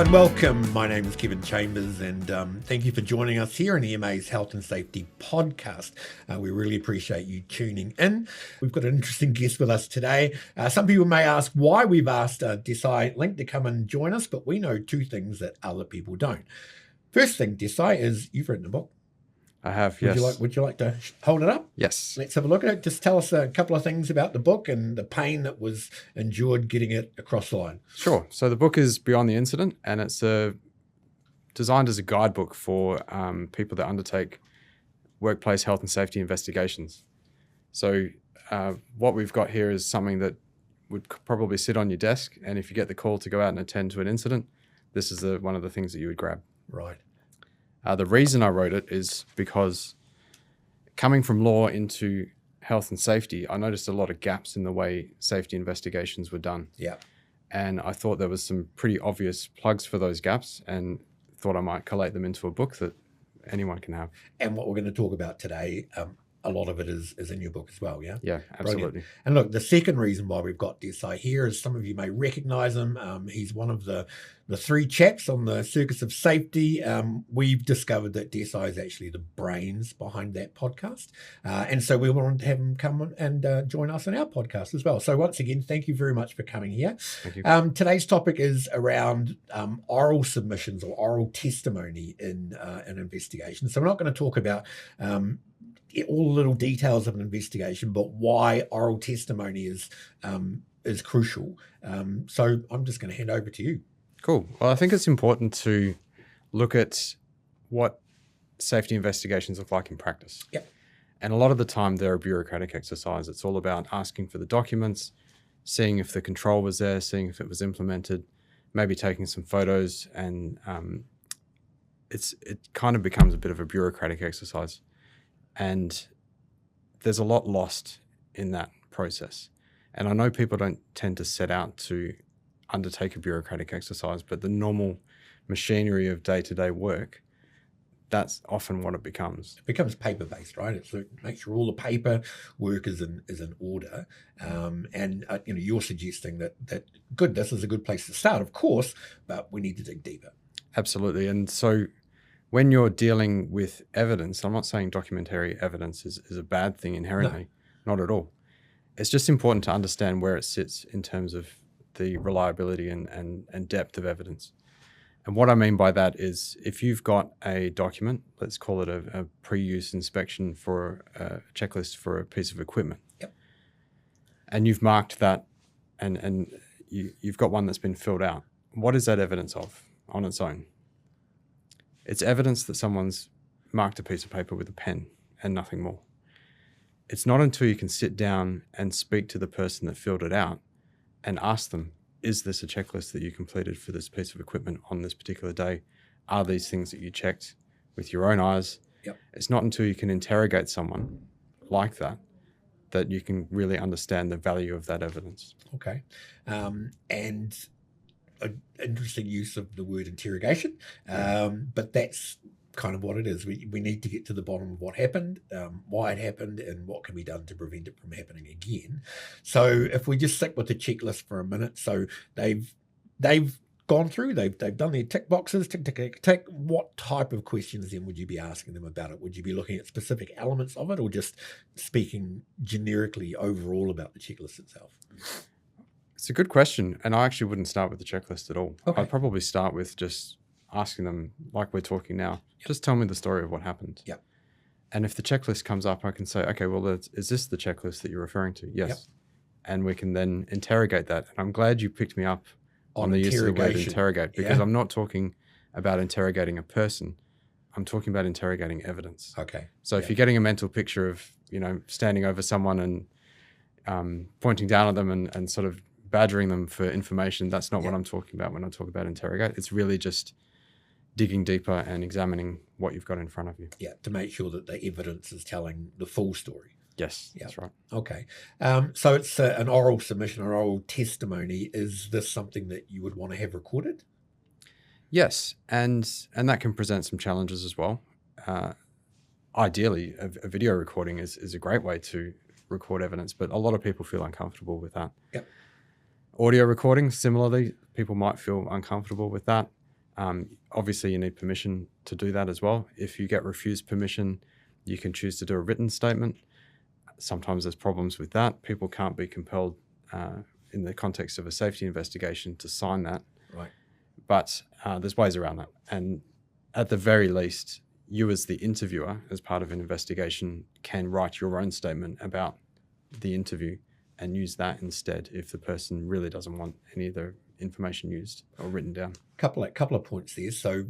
and welcome. My name is Kevin Chambers, and thank you for joining us here in EMA's Health and Safety podcast. We really appreciate you tuning in. We've got an interesting guest with us today. Some people may ask why we've asked Desai Link to come and join us, but we know two things that other people don't. First thing, Desai, is you've written a book. I have, yes. Would you like to hold it up? Yes. Let's have a look at it. Just tell us a couple of things about the book and the pain that was endured getting it across the line. Sure. So the book is Beyond the Incident, and it's designed as a guidebook for people that undertake workplace health and safety investigations. So what we've got here is something that would probably sit on your desk, and if you get the call to go out and attend to an incident, this is one of the things that you would grab. Right. The reason I wrote it is because coming from law into health and safety, I noticed a lot of gaps in the way safety investigations were done. Yeah. And I thought there was some pretty obvious plugs for those gaps, and thought I might collate them into a book that anyone can have. And what we're going to talk about today, a lot of it is in your book as well, yeah? Yeah, absolutely. Brilliant. And look, the second reason why we've got Desai here is some of you may recognize him. He's one of the three chaps on the Circus of Safety. We've discovered that Desai is actually the brains behind that podcast. And so we wanted to have him come and join us on our podcast as well. So once again, thank you very much for coming here. Thank you. Today's topic is around oral submissions or oral testimony in an investigation. So we're not going to talk about all the little details of an investigation, but why oral testimony is crucial. So I'm just going to hand over to you. Cool. Well, I think it's important to look at what safety investigations look like in practice. Yep. And a lot of the time they're a bureaucratic exercise. It's all about asking for the documents, seeing if the control was there, seeing if it was implemented, maybe taking some photos, and it kind of becomes a bit of a bureaucratic exercise. And there's a lot lost in that process. And I know people don't tend to set out to undertake a bureaucratic exercise, but the normal machinery of day-to-day work, that's often what it becomes. It becomes paper-based, right? It's to make sure all the paper work is in order. And you're suggesting that good, this is a good place to start, of course, but we need to dig deeper. Absolutely. And so when you're dealing with evidence, I'm not saying documentary evidence is a bad thing inherently, not at all. It's just important to understand where it sits in terms of the reliability and depth of evidence. And what I mean by that is if you've got a document, let's call it a pre-use inspection for a checklist for a piece of equipment, yep, and you've marked that and you've got one that's been filled out, what is that evidence of on its own? It's evidence that someone's marked a piece of paper with a pen and nothing more. It's not until you can sit down and speak to the person that filled it out and ask them, is this a checklist that you completed for this piece of equipment on this particular day? Are these things that you checked with your own eyes? Yep. It's not until you can interrogate someone like that you can really understand the value of that evidence. Okay. And an interesting use of the word interrogation, but that's kind of what it is. We need to get to the bottom of what happened, why it happened, and what can be done to prevent it from happening again. So if we just stick with the checklist for a minute, so they've gone through, they've done their tick boxes, tick, tick, tick, tick. What type of questions then would you be asking them about it? Would you be looking at specific elements of it, or just speaking generically overall about the checklist itself? It's a good question, and I actually wouldn't start with the checklist at all. Okay. I'd probably start with just asking them, like we're talking now, just tell me the story of what happened. Yep. And if the checklist comes up, I can say, okay, well, is this the checklist that you're referring to? Yes. Yep. And we can then interrogate that. And I'm glad you picked me up on the use of the word interrogate, because I'm not talking about interrogating a person. I'm talking about interrogating evidence. Okay. So if you're getting a mental picture of, standing over someone and pointing down at them and sort of badgering them for information, that's not what I'm talking about when I talk about interrogate. It's really just digging deeper and examining what you've got in front of you. Yeah, to make sure that the evidence is telling the full story. Yes, that's right. Okay. So it's an oral submission or oral testimony. Is this something that you would want to have recorded? Yes, and that can present some challenges as well. Ideally, a video recording is a great way to record evidence, but a lot of people feel uncomfortable with that. Yep. Audio recording, similarly, people might feel uncomfortable with that. Obviously, you need permission to do that as well. If you get refused permission, you can choose to do a written statement. Sometimes there's problems with that. People can't be compelled in the context of a safety investigation to sign that. Right. But there's ways around that. And at the very least, you as the interviewer, as part of an investigation, can write your own statement about the interview and use that instead if the person really doesn't want any of the information used or written down. Couple of points there. So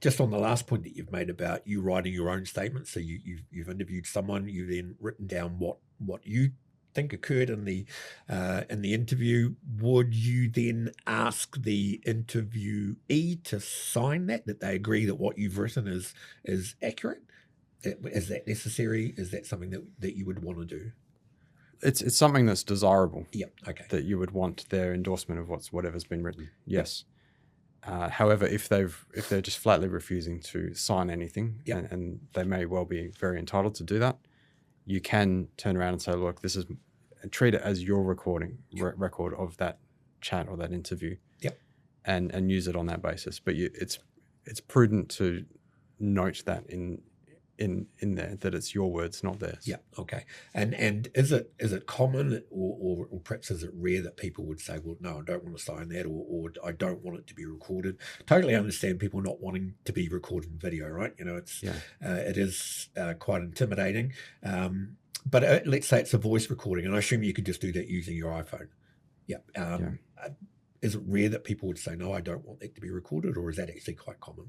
just on the last point that you've made about you writing your own statement, so you've interviewed someone, you've then written down what you think occurred in the interview. Would you then ask the interviewee to sign that they agree that what you've written is accurate? Is that necessary? Is that something that you would want to do? It's something that's desirable. Yep. Okay. That you would want their endorsement of whatever's been written. Yes. However, if they're just flatly refusing to sign anything, yep. and they may well be very entitled to do that, you can turn around and say, look, treat it as your recording record of that chat or that interview. Yep. And use it on that basis. But it's prudent to note that in there that it's your words, not theirs. Yeah. Okay. And is it common or perhaps is it rare that people would say, well, no, I don't want to sign that, or I don't want it to be recorded? Totally understand people not wanting to be recorded in video, right? It is quite intimidating. But let's say it's a voice recording, and I assume you could just do that using your iPhone. Yeah. Is it rare that people would say, no, I don't want that to be recorded, or is that actually quite common?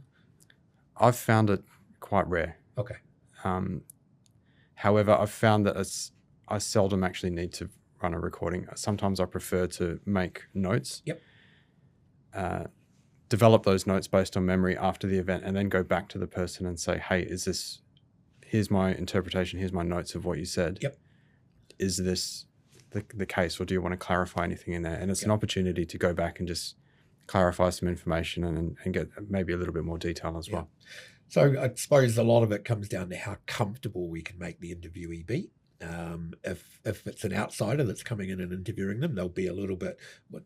I've found it quite rare. Okay. However, I've found that I seldom actually need to run a recording. Sometimes I prefer to make notes. Yep. Develop those notes based on memory after the event, and then go back to the person and say, hey, here's my interpretation, here's my notes of what you said. Yep. Is this the case, or do you want to clarify anything in there? And it's an opportunity to go back and just clarify some information and get maybe a little bit more detail as well. So I suppose a lot of it comes down to how comfortable we can make the interviewee be. If it's an outsider that's coming in and interviewing them, they'll be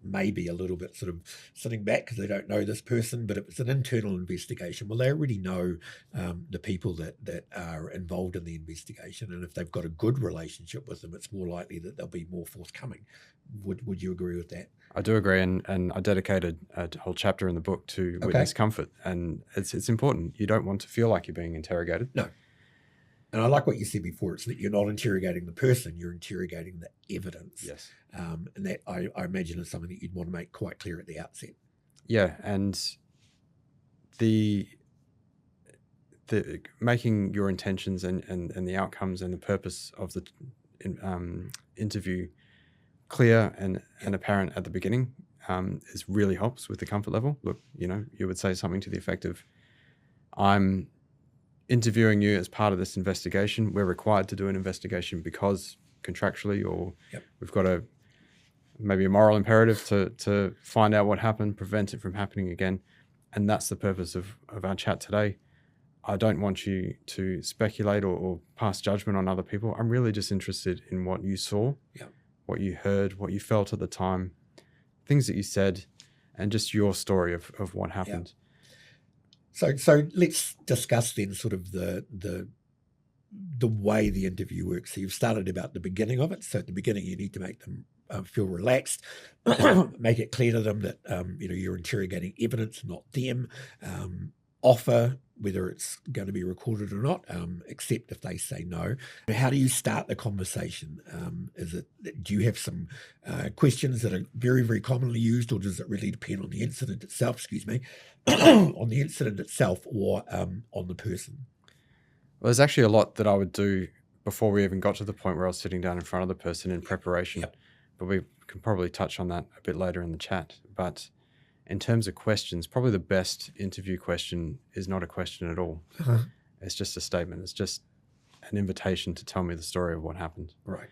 maybe a little bit sort of sitting back because they don't know this person. But if it's an internal investigation, well, they already know the people that are involved in the investigation, and if they've got a good relationship with them, it's more likely that they'll be more forthcoming. Would you agree with that? I do agree, and I dedicated a whole chapter in the book to witness comfort, and it's important. You don't want to feel like you're being interrogated. No. And I like what you said before. It's that you're not interrogating the person, you're interrogating the evidence. Yes. And that I imagine is something that you'd want to make quite clear at the outset. Yeah, and the making your intentions and the outcomes and the purpose of the interview clear and apparent at the beginning is really helps with the comfort level. Look, you would say something to the effect of, I'm interviewing you as part of this investigation. We're required to do an investigation because contractually, or we've got maybe a moral imperative to find out what happened, prevent it from happening again. And that's the purpose of our chat today. I don't want you to speculate or pass judgment on other people. I'm really just interested in what you saw, what you heard, what you felt at the time, things that you said, and just your story of what happened. So let's discuss then sort of the way the interview works. So you've started about the beginning of it. So at the beginning, you need to make them feel relaxed, make it clear to them that you're interrogating evidence, not them. Offer whether it's going to be recorded or not, except if they say no. How do you start the conversation? Do you have some questions that are very, very commonly used, or does it really depend on the incident itself, on the incident itself or on the person? Well, there's actually a lot that I would do before we even got to the point where I was sitting down in front of the person in preparation. But we can probably touch on that a bit later in the chat. But in terms of questions, probably the best interview question is not a question at all. It's just a statement. It's just an invitation to tell me the story of what happened. Right.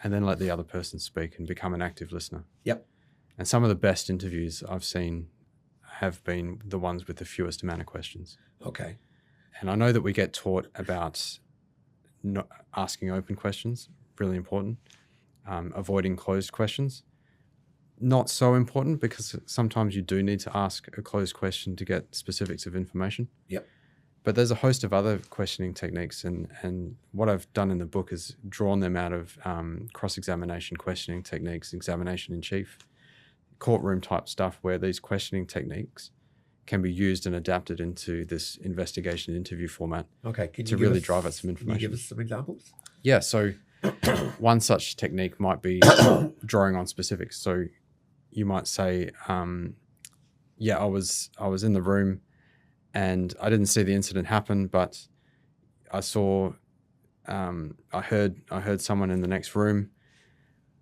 And then let the other person speak and become an active listener. Yep. And some of the best interviews I've seen have been the ones with the fewest amount of questions. Okay. And I know that we get taught about not asking open questions, really important, avoiding closed questions. not so important, because sometimes you do need to ask a closed question to get specifics of information. Yep. But there's a host of other questioning techniques, and what I've done in the book is drawn them out of cross-examination questioning techniques, examination in chief, courtroom type stuff, where these questioning techniques can be used and adapted into this investigation interview format. Okay. To really drive out some information. Can you give us some examples? Yeah. So one such technique might be drawing on specifics. So you might say, yeah, I was in the room and I didn't see the incident happen, but I saw, I heard someone in the next room.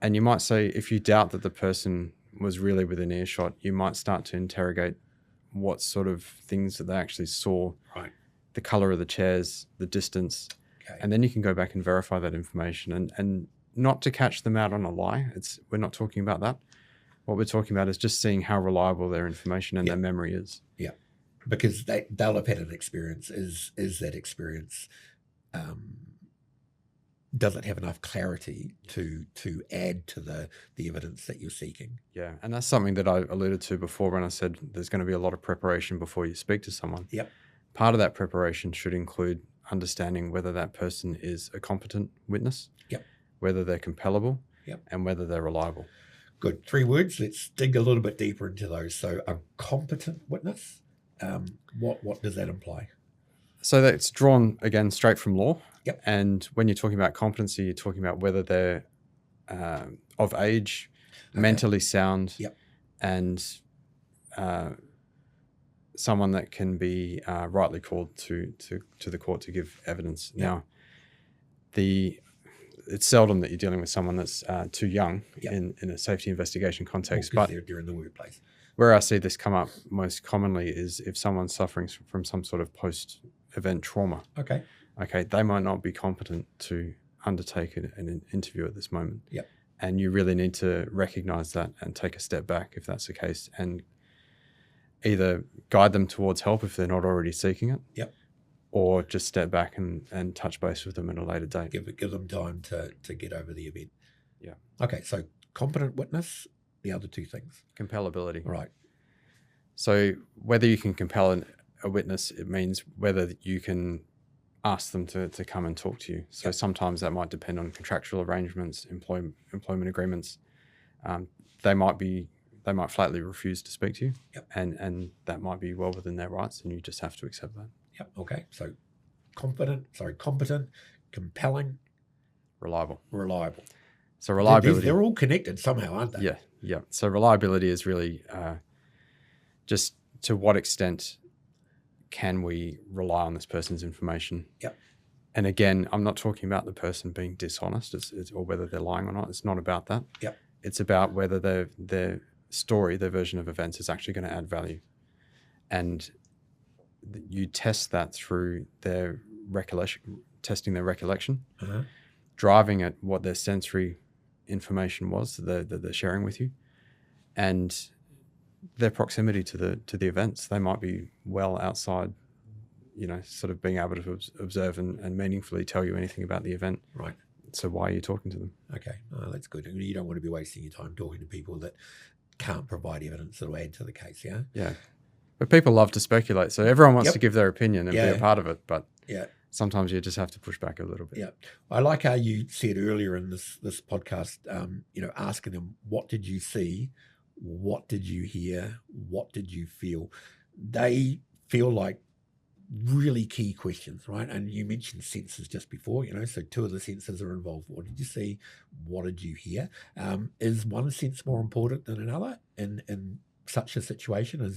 And you might say, if you doubt that the person was really within earshot, you might start to interrogate what sort of things that they actually saw, right? The color of the chairs, the distance, okay. And then you can go back and verify that information, and not to catch them out on a lie. We're not talking about that. What we're talking about is just seeing how reliable their information and their memory is. Yeah, because they'll have had an experience. Is that experience doesn't have enough clarity to add to the evidence that you're seeking. Yeah, and that's something that I alluded to before when I said there's going to be a lot of preparation before you speak to someone. Yep. Part of that preparation should include understanding whether that person is a competent witness, yep, whether they're compellable, yep, and whether they're reliable. Good. 3 words. Let's dig a little bit deeper into those. So a competent witness, what does that imply? So that's drawn, again, straight from law. Yep. And when you're talking about competency, you're talking about whether they're of age, mentally sound, yep, and someone that can be rightly called to the court to give evidence. Yep. Now, it's seldom that you're dealing with someone that's too young, yep, in a safety investigation context. But they're in the workplace. Where I see this come up most commonly is if someone's suffering from some sort of post-event trauma. Okay, they might not be competent to undertake an interview at this moment. Yep. And you really need to recognize that and take a step back if that's the case, and either guide them towards help if they're not already seeking it. Yep. Or just step back and touch base with them at a later date. Give them time to get over the event. Yeah. Okay, so competent witness, the other 2 things. Compellability. Right. So whether you can compel a witness, it means whether you can ask them to come and talk to you. So yep, sometimes that might depend on contractual arrangements, employment agreements. They might flatly refuse to speak to you. Yep. And that might be well within their rights, and you just have to accept that. Yep. Okay. So competent, compelling, reliable. So reliability. They're all connected somehow, aren't they? Yeah. Yeah. So reliability is really just to what extent can we rely on this person's information? Yep. And again, I'm not talking about the person being dishonest or whether they're lying or not. It's not about that. Yep. It's about whether their story, their version of events is actually going to add value. And you test that through their testing their recollection, driving at what their sensory information was that they're sharing with you, and their proximity to the events. They might be well outside, sort of being able to observe and meaningfully tell you anything about the event. Right. So why are you talking to them? Okay, that's good. You don't want to be wasting your time talking to people that can't provide evidence that will add to the case, yeah? Yeah. But people love to speculate, so everyone wants Yep. to give their opinion and be a part of it, but sometimes you just have to push back a little bit. Yeah. I like how you said earlier in this podcast, asking them, what did you see? What did you hear? What did you feel? They feel like really key questions, right? And you mentioned senses just before, so 2 of the senses are involved. What did you see? What did you hear? Is one sense more important than another in such a situation?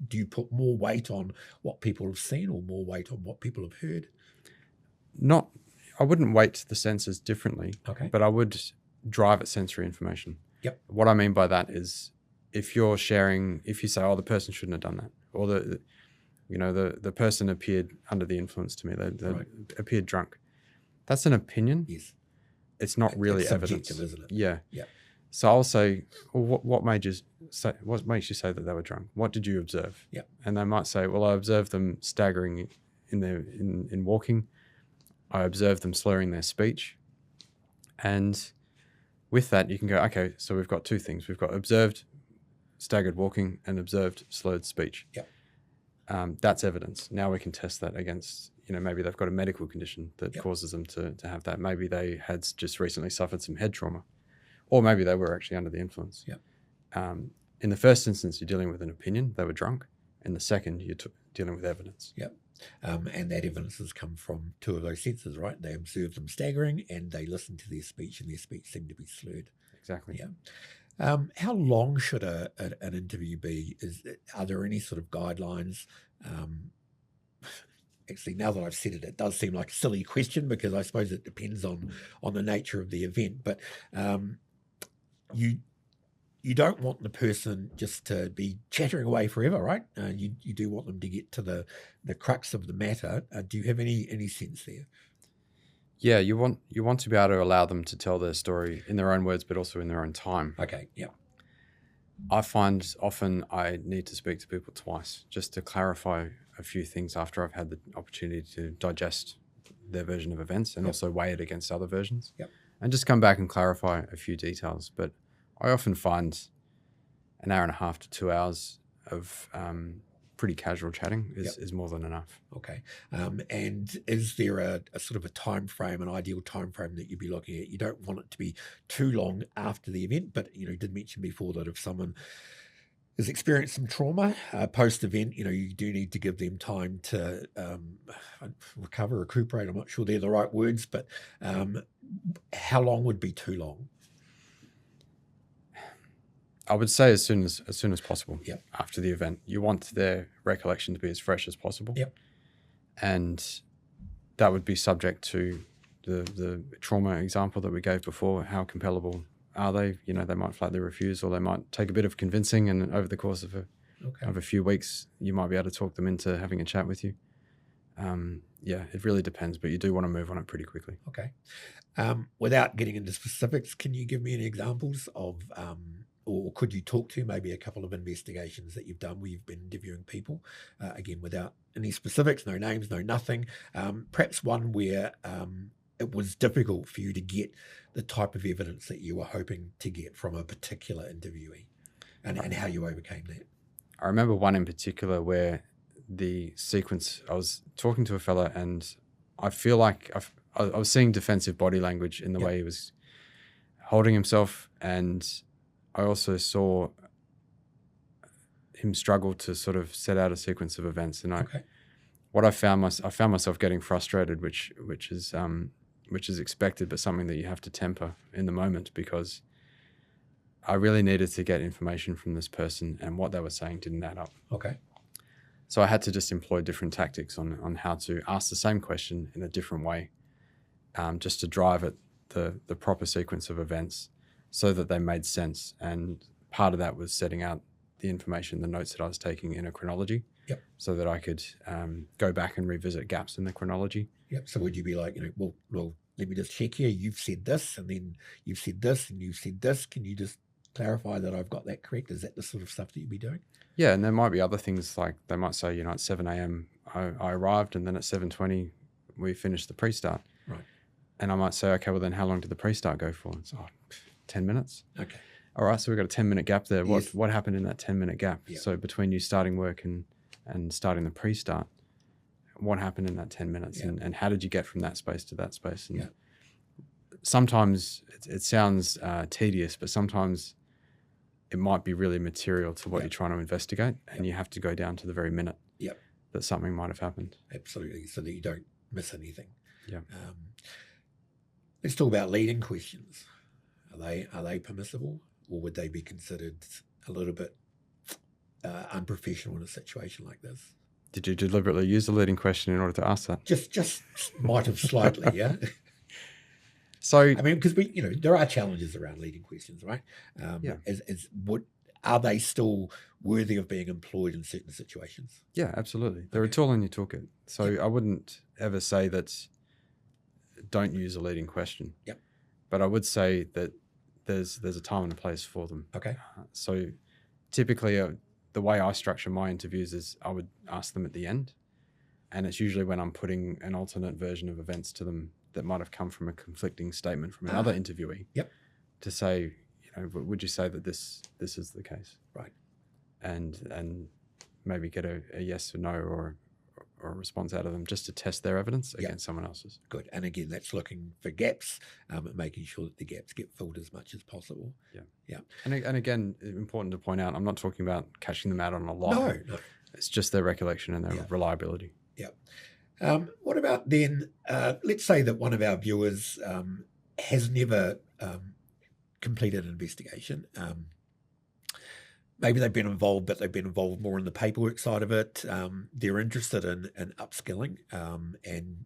Do you put more weight on what people have seen or more weight on what people have heard? I wouldn't weight the senses differently, but I would drive at sensory information. Yep. What I mean by that is if you say, the person shouldn't have done that, or the person appeared under the influence to me, they appeared drunk. That's an opinion. Yes. It's not really it's evidence. subjective, isn't it? Yeah. Yeah. So I'll say, well, what makes you say that they were drunk? What did you observe? Yeah. And they might say, well, I observed them staggering in walking. I observed them slurring their speech. And with that, you can go, okay, so we've got two things. We've got observed staggered walking and observed slurred speech. Yep. That's evidence. Now we can test that against, maybe they've got a medical condition that Yep. causes them to have that. Maybe they had just recently suffered some head trauma, or maybe they were actually under the influence. Yep. In the first instance, you're dealing with an opinion. They were drunk. In the second, you're dealing with evidence. Yep. And that evidence has come from two of those senses, right? They observed them staggering and they listened to their speech, and their speech seemed to be slurred. Exactly. Yeah. How long should an interview be? Are there any sort of guidelines? Actually, now that I've said it, it does seem like a silly question, because I suppose it depends on the nature of the event. But you don't want the person just to be chattering away forever, right? You do want them to get to the crux of the matter. Do you have any sense there? Yeah, you want to be able to allow them to tell their story in their own words, but also in their own time. Okay, yeah. I find often I need to speak to people twice just to clarify a few things after I've had the opportunity to digest their version of events and also weigh it against other versions. Yep. And just come back and clarify a few details. But I often find an hour and a half to 2 hours of pretty casual chatting is more than enough. Okay. And is there a sort of a time frame, an ideal time frame that you'd be looking at? You don't want it to be too long after the event, but you did mention before that if someone has experienced some trauma post-event, you do need to give them time to recover, recuperate. I'm not sure they're the right words, but how long would be too long? I would say as soon as possible. Yep. After the event, you want their recollection to be as fresh as possible. Yep. And that would be subject to the trauma example that we gave before. How compellable are they? They might flatly refuse, or they might take a bit of convincing, and over the course of a few weeks, you might be able to talk them into having a chat with you. It really depends, but you do want to move on it pretty quickly. Okay. Without getting into specifics, can you give me any examples of or could you talk to maybe a couple of investigations that you've done where you've been interviewing people, again, without any specifics, no names, no nothing, perhaps one where it was difficult for you to get the type of evidence that you were hoping to get from a particular interviewee, and how you overcame that? I remember one in particular where the sequence, I was talking to a fella and I feel like I was seeing defensive body language in the way he was holding himself, and I also saw him struggle to sort of set out a sequence of events. And I found myself getting frustrated, which is expected, but something that you have to temper in the moment, because I really needed to get information from this person, and what they were saying didn't add up. Okay. So I had to just employ different tactics on how to ask the same question in a different way, just to drive at the proper sequence of events so that they made sense. And part of that was setting out the information, the notes that I was taking in a chronology, so that I could go back and revisit gaps in the chronology. Yep. So would you be like, well, let me just check here. You've said this, and then you've said this, and you've said this. Can you just clarify that I've got that correct? Is that the sort of stuff that you'd be doing? Yeah, and there might be other things, like they might say, at 7 a.m. I arrived, and then at 7:20 we finished the pre-start. Right. And I might say, okay, well then how long did the pre-start go for? It's 10 minutes. Okay. All right, so we've got a 10-minute gap there. Yes. What happened in that 10-minute gap? Yeah. So between you starting work and starting the pre-start, what happened in that 10 minutes? Yeah. And how did you get from that space to that space? And Yeah. sometimes it sounds tedious, but sometimes it might be really material to what you're trying to investigate, and you have to go down to the very minute that something might have happened. Absolutely, so that you don't miss anything. Yeah. Let's talk about leading questions. Are they permissible, or would they be considered a little bit unprofessional in a situation like this? Did you deliberately use a leading question in order to ask that? Just might have slightly, yeah. So I mean, because there are challenges around leading questions, right? Are they still worthy of being employed in certain situations? Yeah, absolutely. They're a tool in your toolkit. So I wouldn't ever say that don't use a leading question. Yep. But I would say that there's a time and a place for them. Okay. So typically the way I structure my interviews is I would ask them at the end, and it's usually when I'm putting an alternate version of events to them that might have come from a conflicting statement from another interviewee. Yep. to say, would you say that this is the case? Right. And maybe get a yes or no or a response out of them, just to test their evidence against someone else's. Good. And again, that's looking for gaps, and making sure that the gaps get filled as much as possible. Yeah. And again, important to point out, I'm not talking about catching them out on a lie. No. It's just their recollection and their reliability. Yeah. What about then, let's say that one of our viewers has never completed an investigation. Maybe they've been involved, but they've been involved more in the paperwork side of it. They're interested in upskilling and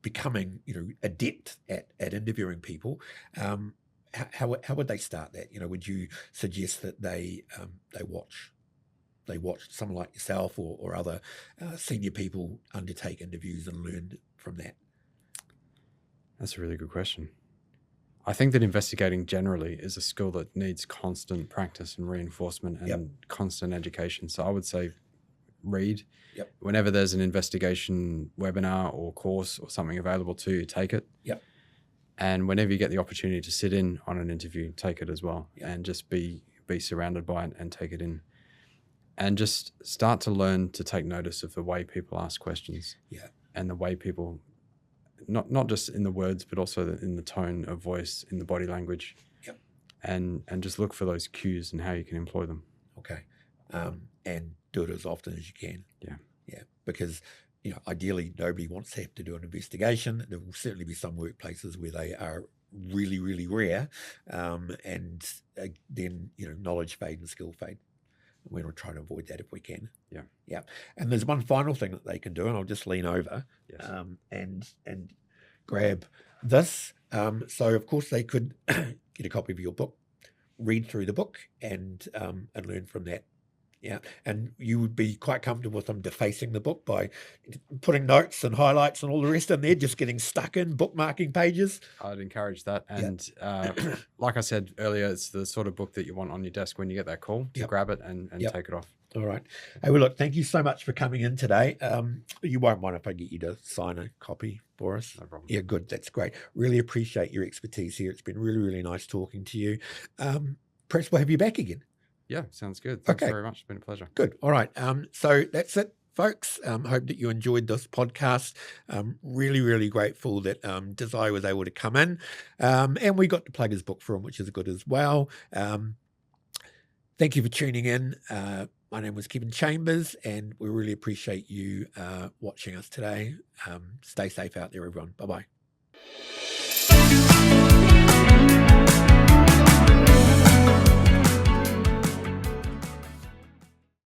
becoming, adept at interviewing people. How would they start that? Would you suggest that they watch someone like yourself or other senior people undertake interviews and learn from that? That's a really good question. I think that investigating generally is a skill that needs constant practice and reinforcement and constant education. So I would say read. Whenever there's an investigation webinar or course or something available to you, take it. And whenever you get the opportunity to sit in on an interview, take it as well. And just be surrounded by it and take it in. And just start to learn to take notice of the way people ask questions. And the way people, not just in the words, but also in the tone of voice, in the body language. And just look for those cues and how you can employ them. Okay. And do it as often as you can. Yeah. Because, ideally nobody wants to have to do an investigation. There will certainly be some workplaces where they are really, really rare. And then, knowledge fade and skill fade. We're going to try to avoid that if we can. Yeah. And there's one final thing that they can do, and I'll just lean over and grab this. So of course they could get a copy of your book, read through the book, and learn from that. Yeah. And you would be quite comfortable with them defacing the book by putting notes and highlights and all the rest in there, just getting stuck in bookmarking pages. I'd encourage that. And like I said earlier, it's the sort of book that you want on your desk when you get that call to grab it and take it off. All right. Hey, well, look, thank you so much for coming in today. You won't mind if I get you to sign a copy for us? No problem. Yeah, good. That's great. Really appreciate your expertise here. It's been really, really nice talking to you. Perhaps we'll have you back again. Yeah, sounds good. Thanks very much. It's been a pleasure. Good. All right. So that's it, folks. Hope that you enjoyed this podcast. Really, really grateful that Desai was able to come in. And we got to plug his book for him, which is good as well. Thank you for tuning in. My name was Kevin Chambers, and we really appreciate you watching us today. Stay safe out there, everyone. Bye-bye.